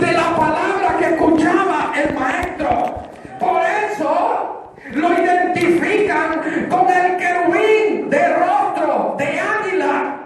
de la palabra que escuchaba el maestro. Por eso lo identifican con el querubín de rostro de águila,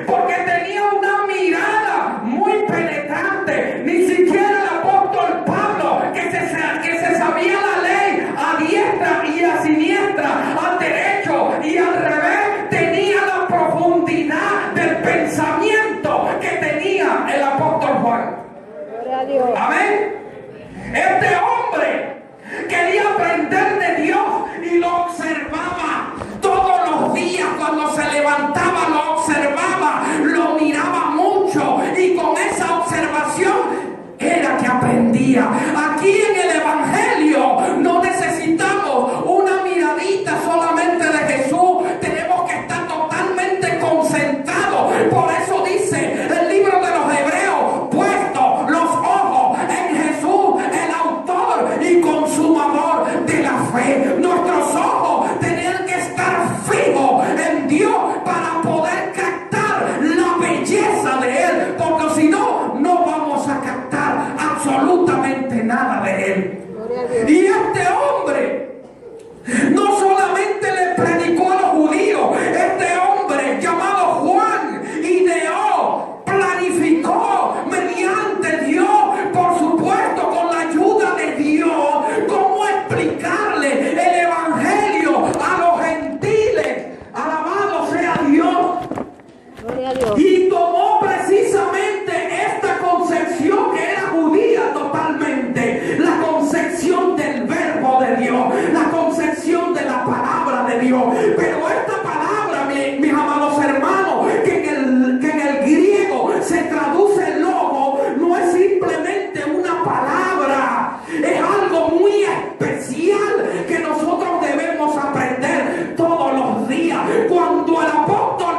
porque tenía una mirada muy penetrante. Ni siquiera el apóstol Pablo, que se sabía la ley a diestra y a siniestra, al derecho y al revés, tenía la profundidad del pensamiento que tenía el apóstol Juan. Amén. Este hombre quería aprender de Dios y lo observaba todos los días. Cuando se levantaba lo observaba, lo miraba mucho, y con esa observación era que aprendía. Aquí en el Evangelio no necesitamos una miradita solamente de Jesús, tenemos que estar totalmente concentrados. Por eso dice el libro de los Hebreos: puesto los ojos en Jesús, el autor y consumador de la fe. Nuestros ojos tienen que estar fijos en Dios para poder captar la belleza de Él, porque si no, no vamos a captar absolutamente nada de Él. Y este hombre no solamente le predicó a los judíos, este hombre llamado Juan ideó, planificó mediante Dios, por supuesto con la ayuda de Dios, cómo explicarle el evangelio a los gentiles. Alabado sea Dios. Gloria a Dios. Y tomó precisamente esta concepción que era judía totalmente, la concepción del verbo de Dios, la concepción de la palabra de Dios. Pero esta palabra, mis amados hermanos, que en el griego se traduce logo, no es simplemente una palabra, es algo muy especial que nosotros debemos aprender todos los días. Cuando el apóstol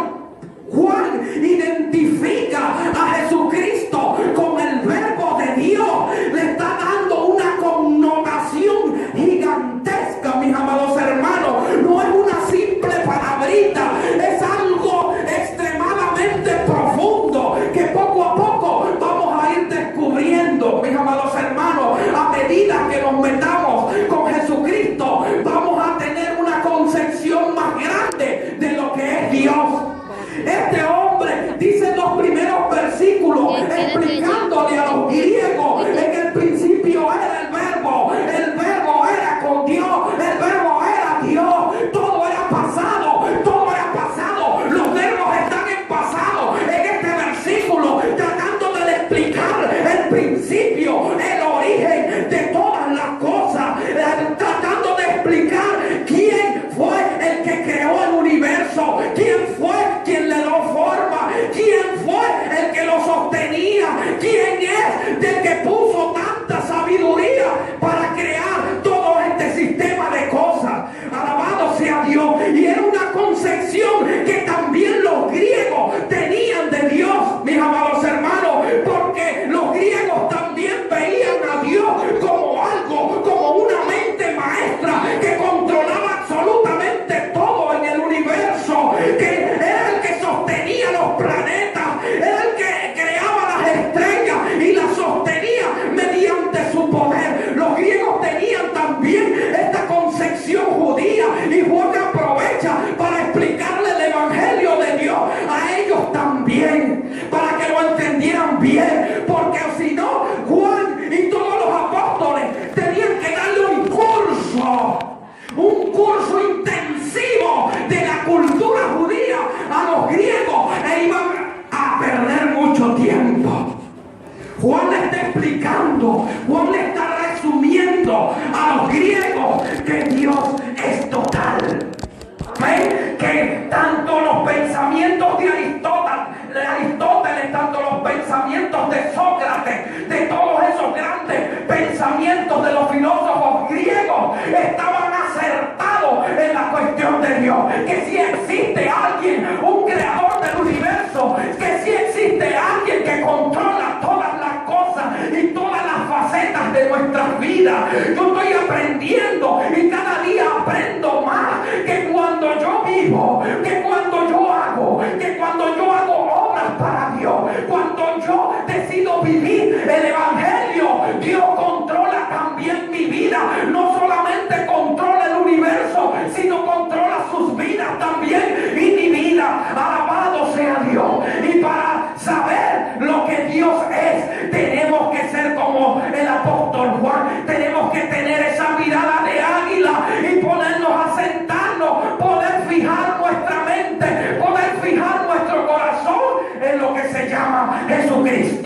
Juan identifica a Jesucristo con el verbo de Dios, le está dando una connotación gigantesca, mis amados hermanos. No es una simple palabrita, es algo extremadamente profundo que poco a poco vamos a ir descubriendo, mis amados hermanos. A medida que nos metamos con Jesucristo, vamos a tener una concepción más grande de lo que es Dios. Este hombre dice en los primeros versículos, explicándole a los griegos: en el principio era el verbo era con Dios, el verbo era Dios, todo era pasado, los verbos están en pasado. En este versículo, tratando de explicar el principio, el origen de todas las cosas, tratando de explicar quién fue el que creó el universo, quién fue quien le dio forma, quién fue el que lo sostenía, quién es del que puso tanta sabiduría para crear todo este sistema de cosas. Alabado sea Dios. Y era una concepción que también los griegos tenían de Dios, mis amados hermanos, porque los griegos también veían a Dios como algo, como una mente maestra que controlaba absolutamente todo en el universo, que era el que sostenía los planetas, era el que creaba las estrellas y las sostenía mediante su poder. Los griegos tenían también esta concepción judía, y Juan aprovecha para explicarle el evangelio de Dios a ellos también, para que lo entendieran bien, porque si no, Juan y todos los apóstoles tenían que darle un curso intensivo de la cultura judía a los griegos, e iban a perder mucho tiempo. Juan le está explicando, Juan le está resumiendo a los griegos que Dios es total. ¿Ven? Que tanto los pensamientos de Aristóteles, tanto los pensamientos de Sócrates, de todos esos grandes pensamientos de los filósofos griegos, estaban acertados en la cuestión de Dios. Que si existe alguien, un creador del universo, que si existe alguien que controla todas las cosas y todas las facetas de nuestras vidas. Yo estoy aprendiendo y cada día aprendo más, que cuando yo vivo, que cuando yo hago obras para Dios, cuando yo decido vivir el evangelio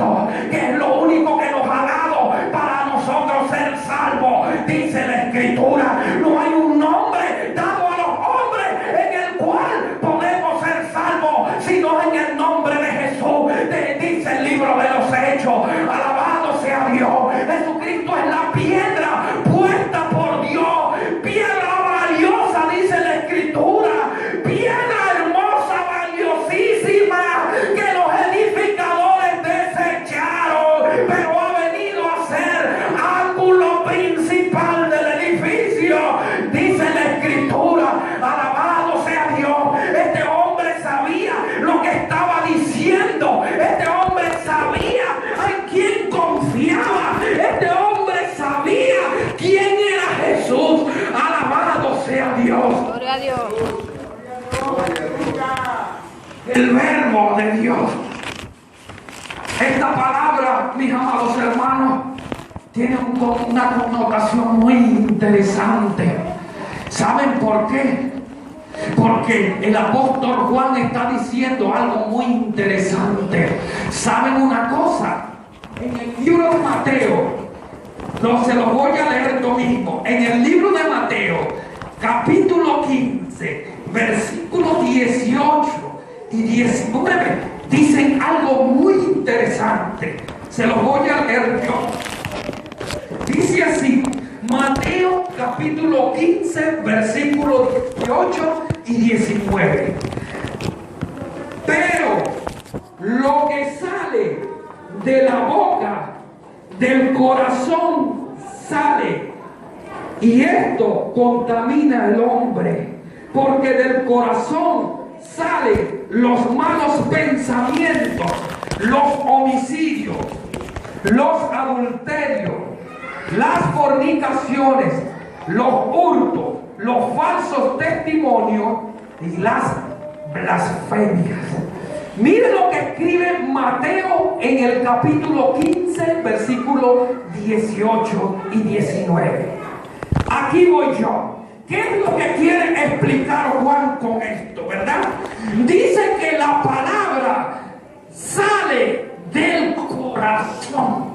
Cristo, que es lo único que nos ha dado para nosotros ser salvos. Dice la Escritura, no hay un nombre dado a los hombres en el cual podemos ser salvos, sino en el nombre de Jesús. Dice el libro de los Hechos, alabado sea Dios. Jesucristo es la piedra puesta por Dios, piedra valiosa, dice la Escritura, piedra hermosa, valiosísima, que los edificadores desecharon, pero ha venido a ser ángulo principal del edificio. Dice la Escritura, alabado sea Dios. Este hombre sabía lo que estaba diciendo. Este hombre sabía en quién confiaba. Este hombre sabía quién era Jesús. Alabado sea Dios. Gloria a Dios. El verbo de Dios. Esta palabra, mis amados hermanos, tiene una connotación muy interesante. ¿Saben por qué? Porque el apóstol Juan está diciendo algo muy interesante. ¿Saben una cosa? En el libro de Mateo, se los voy a leer yo mismo. En el libro de Mateo, capítulo 15, versículos 18 y 19, dicen algo muy interesante. Se los voy a leer yo. Dice así, Mateo capítulo 15, versículos 18 y 19. Pero lo que sale de la boca, del corazón sale, y esto contamina al hombre, porque del corazón salen los malos pensamientos, los homicidios, los adulterios, las fornicaciones, los hurtos, los falsos testimonios y las blasfemias. Miren lo que escribe Mateo en el capítulo 15, versículos 18 y 19. Aquí voy yo. ¿Qué es lo que quiere explicar Juan con esto, verdad? Dice que la palabra sale del corazón.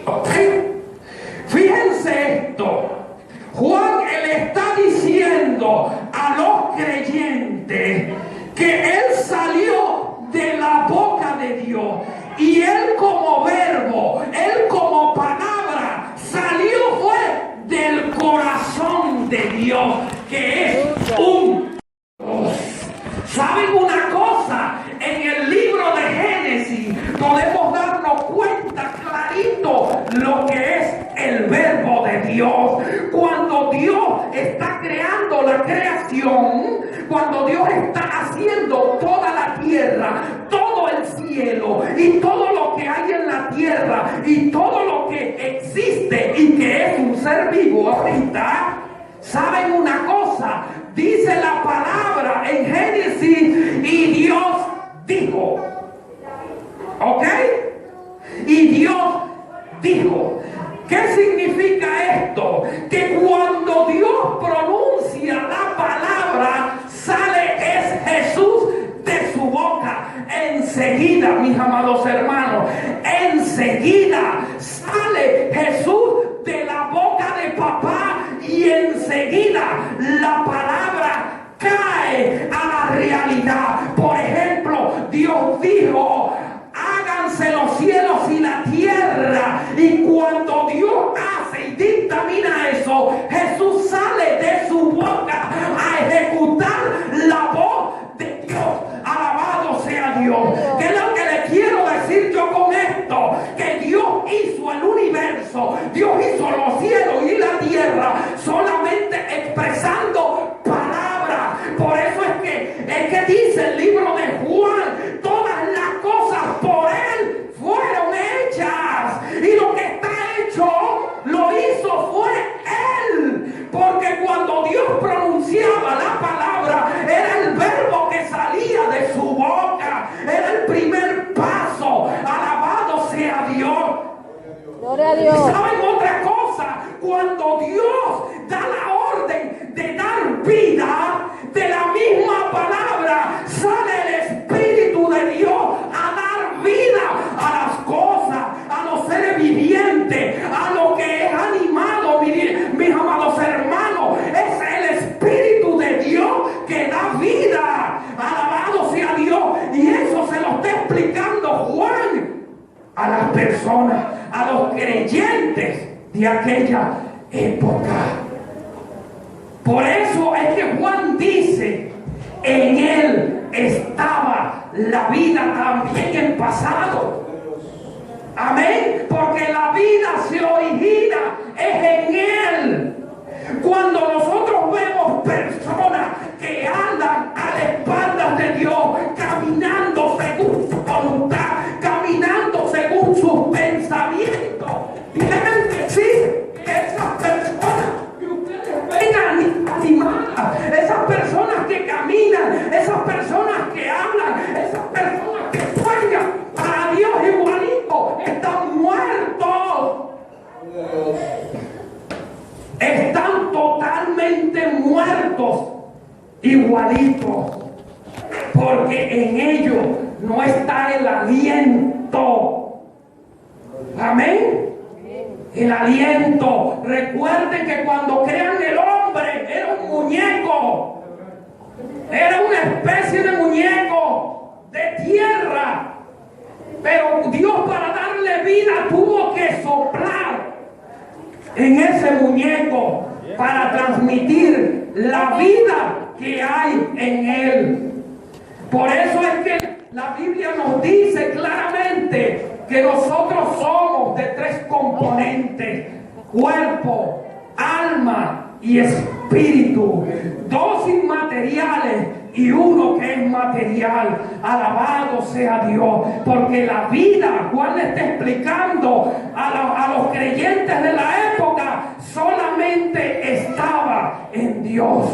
¿Ok? Fíjense esto. Juan le está diciendo a los creyentes que él salió de la boca de Dios, y él como verbo, él como palabra, salió fue del corazón de Dios, que es un Dios. ¿Saben una cosa? En el libro de Génesis podemos darnos cuenta clarito lo que es el verbo de Dios. Cuando Dios está creando la creación, cuando Dios está haciendo toda la tierra, todo el cielo y todo lo que hay en la tierra y todo lo que existe y que es un ser vivo ahorita, ¿saben una cosa? Dice la palabra en Génesis, y Dios dijo. ¿Ok? Y Dios dijo. ¿Qué significa esto? Que cuando Dios pronuncia la palabra, sale es Jesús de su boca. Enseguida, mis amados hermanos, enseguida sale Jesús de la boca de papá, y enseguida la palabra cae a la realidad. Por ejemplo, Dios dijo: háganse los cielos y la tierra. Y cuando Dios hace y dictamina eso, Jesús sale de su boca a ejecutar la voz de Dios. Alabado sea Dios. ¿Qué es lo que le quiero decir yo con esto? Que Dios hizo el universo, Dios hizo los cielos y la tierra solamente expresando palabras. Por eso es que dice el libro de Juan: todas las cosas por él fueron hechas, y lo que está hecho lo hizo fue él, porque cuando Dios pronunciaba la palabra, era el verbo que salía de su boca, era el primer paso. Alabado sea Dios. Gloria a Dios. ¿Saben otra cosa? Cuando Dios da la orden de dar vida, de la misma palabra sale el Espíritu de Dios a dar vida personas, a los creyentes de aquella época. Por eso es que Juan dice, en él estaba la vida también en pasado. Amén, porque la vida se origina es en él. Cuando nosotros vemos personas que andan a la espalda de Dios, caminando según su voluntad, caminando según sus pensamientos, tienen que decir que esas personas que ustedes ven animadas, esas personas que caminan, esas personas que hablan, esas personas que sueñan, para Dios igualito, están muertos. Están totalmente muertos, igualitos, porque en ellos no está el aliento. Amén. El aliento. Recuerden que cuando crean el hombre era un muñeco, era una especie de muñeco de tierra, pero Dios, para darle vida, tuvo que soplar en ese muñeco para transmitir la vida que hay en él. Por eso es que la Biblia nos dice claramente que nosotros somos de tres componentes: cuerpo, alma y espíritu. Dos inmateriales y uno que es material. Alabado sea Dios, porque la vida, Juan está explicando a los creyentes de la época, solamente estaba en Dios,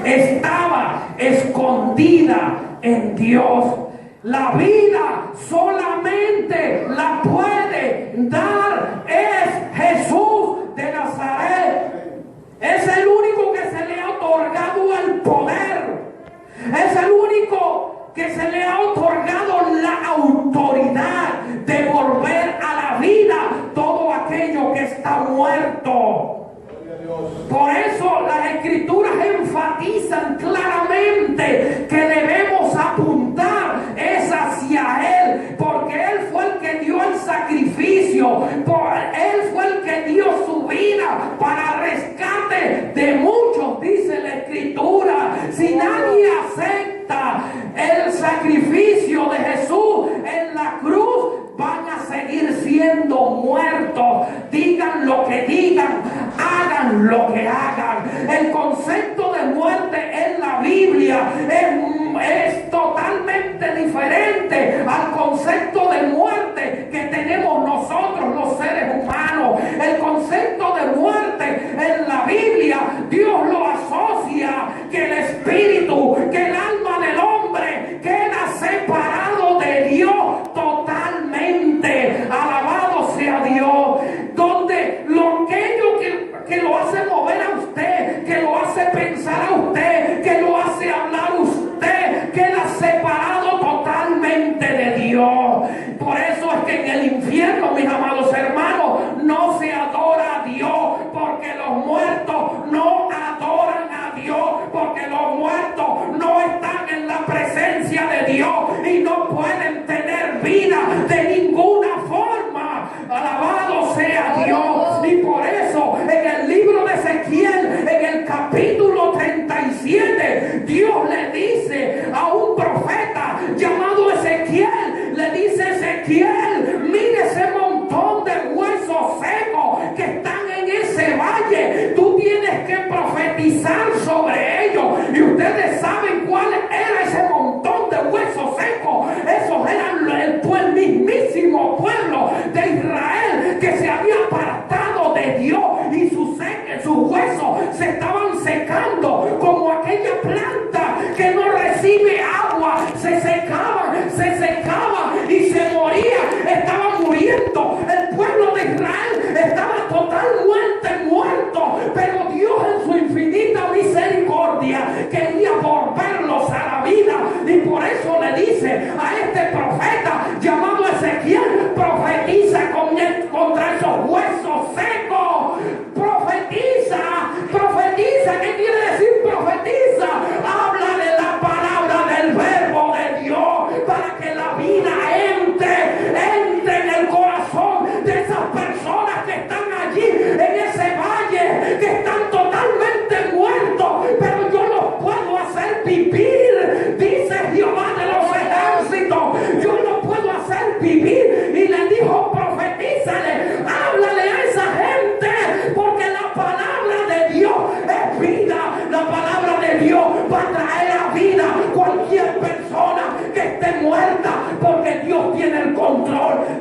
estaba escondida en Dios. La vida solamente la puede dar es Jesús de Nazaret. Es el único que se le ha otorgado el poder. Es el único que se le ha otorgado la autoridad de volver a la vida todo aquello que está muerto. Por eso las escrituras enfatizan claramente que debemos apuntar es hacia Él, porque Él fue el que dio el sacrificio, Él fue el que dio su vida para rescate de muchos, dice la escritura. Si nadie acepta el sacrificio de Jesús en la cruz, van a seguir siendo muertos. Digan lo que digan, hagan lo que hagan. El concepto de muerte en la Biblia es totalmente diferente al concepto de muerte que tenemos nosotros los seres humanos. El concepto de muerte en la Biblia, Dios lo asocia que el espíritu, que el alma del hombre queda separado de Dios totalmente. Alabado sea Dios. Donde que lo hace mover a usted, que lo hace pensar a usted, que lo hace hablar a usted, queda separado totalmente de Dios. Por eso es que en el infierno, mis amados hermanos, no se adora a Dios, porque los muertos no adoran a Dios, porque los muertos no están en la presencia de Dios y no pueden tener vida de ninguna forma. Alabado sea Dios. Y por eso en el libro de Ezequiel, en el capítulo 37, Dios le dice a un profeta llamado Ezequiel, le dice: Ezequiel, mire ese montón de huesos secos que están en ese valle, tú tienes que profetizar sobre ellos. Y ustedes saben cuál era ese montón de huesos secos. Esos eran el mismísimo pueblo de Israel que se había apartado de Dios, y sus huesos se estaban secando como aquella planta que no recibe agua. Se secaba y se moría, estaba muriendo. El pueblo de Israel estaba totalmente muerto, pero Dios en su infinita misericordia quería volverlos a la vida. Y por eso le dice a este profeta llamado Ezequiel: profetiza con el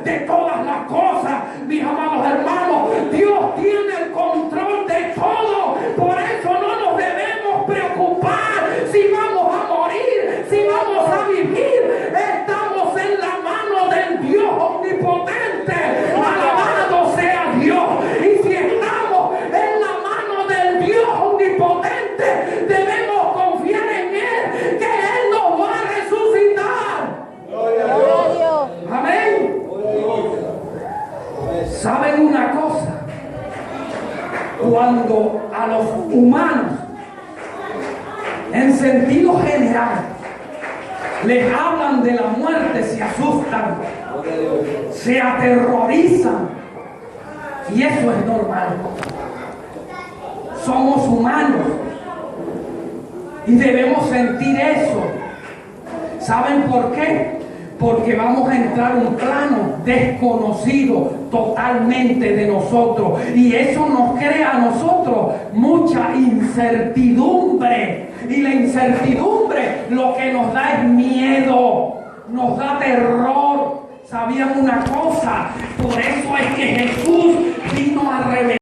de todas las cosas. Mis amados hermanos, Dios tiene el control de todo. Por eso no nos debemos preocupar si vamos a morir, si vamos a vivir. Estamos en la mano del Dios omnipotente. Alabado sea Dios. Y si estamos en la mano del Dios omnipotente, debemos confiar en Él, que Él nos va a resucitar. Gloria a Dios. Amén. ¿Saben una cosa? Cuando a los humanos, en sentido general, les hablan de la muerte, se asustan, se aterrorizan, y eso es normal. Somos humanos y debemos sentir eso. ¿Saben por qué? Porque vamos a entrar a un plano desconocido totalmente de nosotros, y eso nos crea a nosotros mucha incertidumbre, y la incertidumbre lo que nos da es miedo, nos da terror. ¿Sabían una cosa? Por eso es que Jesús vino a revelar